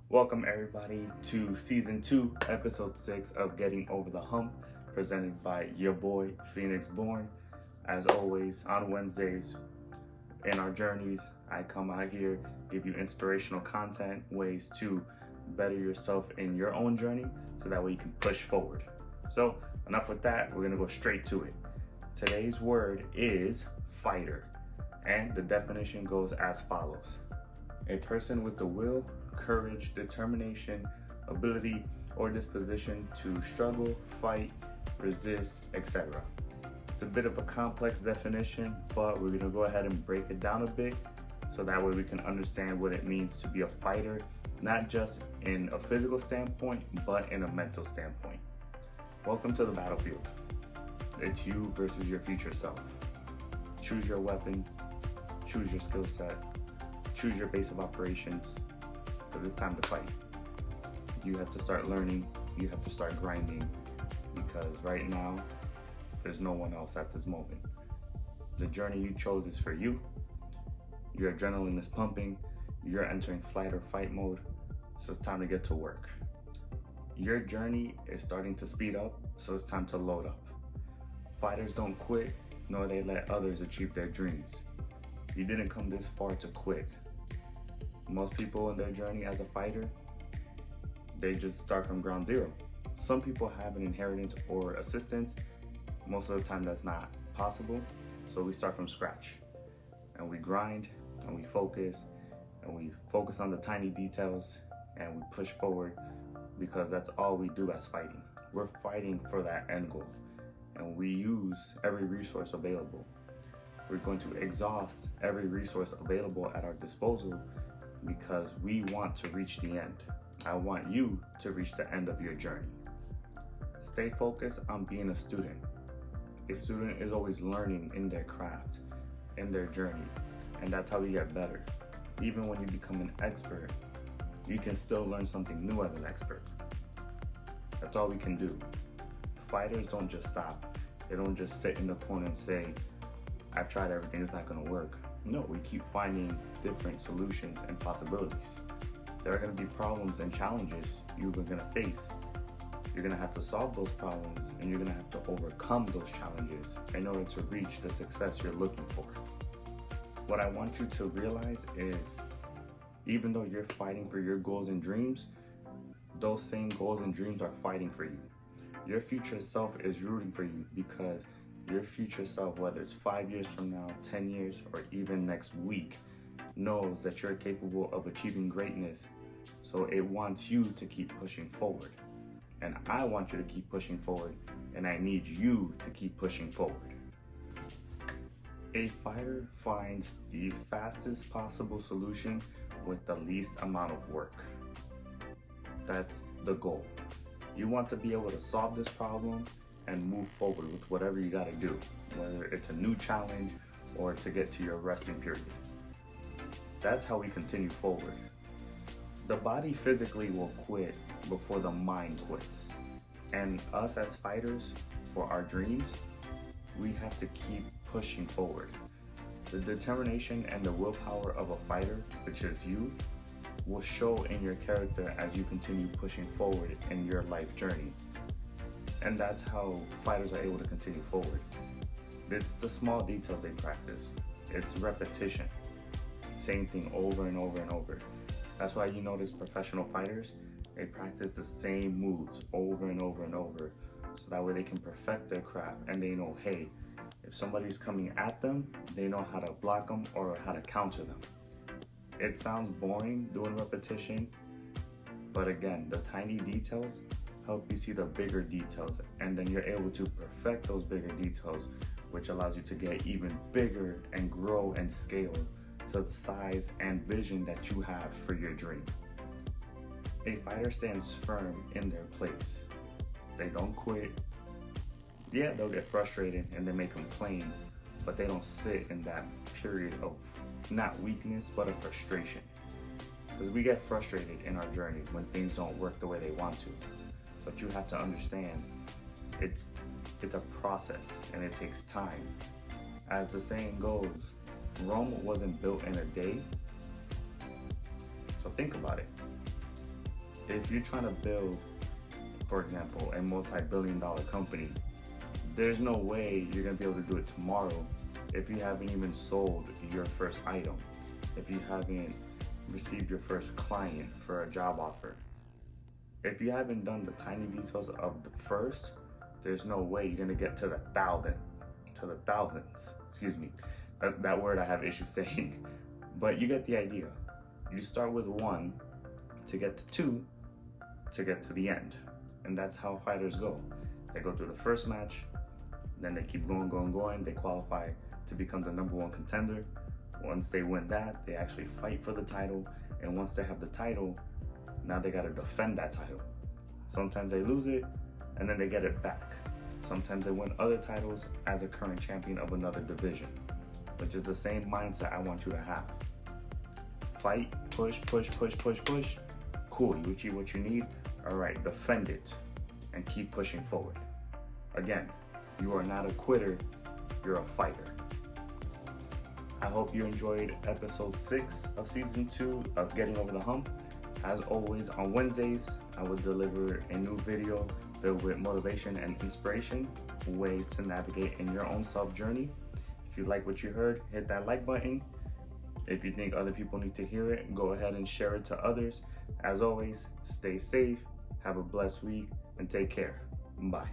Welcome everybody to season 2, episode 6 of Getting Over the Hump, presented by your boy Phoenix Born. As always, on Wednesdays in our journeys, I come out here, give you inspirational content, ways to better yourself in your own journey so that way you can push forward. So enough with that, we're gonna go straight to it. Today's word is fighter, and the definition goes as follows: a person with the will, courage, determination, ability, or disposition to struggle, fight, resist, etc. It's a bit of a complex definition, but we're gonna go ahead and break it down a bit so that way we can understand what it means to be a fighter, not just in a physical standpoint, but in a mental standpoint. Welcome to the battlefield. It's you versus your future self. Choose your weapon, choose your skill set, choose your base of operations, but it's time to fight. You have to start learning, you have to start grinding, because right now, there's no one else at this moment. The journey you chose is for you. Your adrenaline is pumping, you're entering flight or fight mode, so it's time to get to work. Your journey is starting to speed up, so it's time to load up. Fighters don't quit, nor they let others achieve their dreams. You didn't come this far to quit. Most people in their journey as a fighter, they just start from ground zero. Some people have an inheritance or assistance. Most of the time that's not possible. So we start from scratch and we grind and we focus on the tiny details and we push forward, because that's all we do as fighting. We're fighting for that end goal and we use every resource available. We're going to exhaust every resource available at our disposal because we want to reach the end. I want you to reach the end of your journey. Stay focused on being a student. A student is always learning in their craft, in their journey, and that's how we get better. Even when you become an expert, you can still learn something new as an expert. That's all we can do. Fighters don't just stop. They don't just sit in the corner and say, I've tried everything, it's not gonna work. No, we keep finding different solutions and possibilities. There are gonna be problems and challenges you're gonna face. You're gonna have to solve those problems and you're gonna have to overcome those challenges in order to reach the success you're looking for. What I want you to realize is, even though you're fighting for your goals and dreams, those same goals and dreams are fighting for you. Your future self is rooting for you, because your future self, whether it's 5 years from now, 10 years, or even next week, knows that you're capable of achieving greatness. So it wants you to keep pushing forward. And I want you to keep pushing forward, and I need you to keep pushing forward. A fighter finds the fastest possible solution with the least amount of work. That's the goal. You want to be able to solve this problem and move forward with whatever you gotta do, whether it's a new challenge or to get to your resting period. That's how we continue forward. The body physically will quit before the mind quits. And us as fighters, for our dreams, we have to keep pushing forward. The determination and the willpower of a fighter, which is you, will show in your character as you continue pushing forward in your life journey. And that's how fighters are able to continue forward. It's the small details they practice. It's repetition. Same thing over and over and over. That's why you notice professional fighters, they practice the same moves over and over and over, so that way they can perfect their craft and they know, hey, if somebody's coming at them, they know how to block them or how to counter them. It sounds boring doing repetition, but again, the tiny details help you see the bigger details, and then you're able to perfect those bigger details, which allows you to get even bigger and grow and scale to the size and vision that you have for your dream. A fighter stands firm in their place. They don't quit. Yeah, they'll get frustrated and they may complain, but they don't sit in that period of not weakness, but of frustration. Because we get frustrated in our journey when things don't work the way they want to. But you have to understand, it's a process and it takes time. As the saying goes, Rome wasn't built in a day. So think about it. If you're trying to build, for example, a multi-billion-dollar company, there's no way you're gonna be able to do it tomorrow if you haven't even sold your first item, if you haven't received your first client for a job offer. If you haven't done the tiny details of the first, there's no way you're gonna get to the thousands. Excuse me, that word I have issues saying, but you get the idea. You start with 1 to get to 2 to get to the end, and that's how fighters go. They go through the first match, then they keep going. They qualify to become the #1 contender. Once they win that, they actually fight for the title, and once they have the title, now they gotta defend that title. Sometimes they lose it, and then they get it back. Sometimes they win other titles as a current champion of another division, which is the same mindset I want you to have. Fight, push. Cool, you achieve what you need. All right, defend it and keep pushing forward. Again, you are not a quitter, you're a fighter. I hope you enjoyed episode 6 of season 2 of Getting Over the Hump. As always, on Wednesdays, I will deliver a new video filled with motivation and inspiration, ways to navigate in your own self-journey. If you like what you heard, hit that like button. If you think other people need to hear it, go ahead and share it to others. As always, stay safe, have a blessed week, and take care. Bye.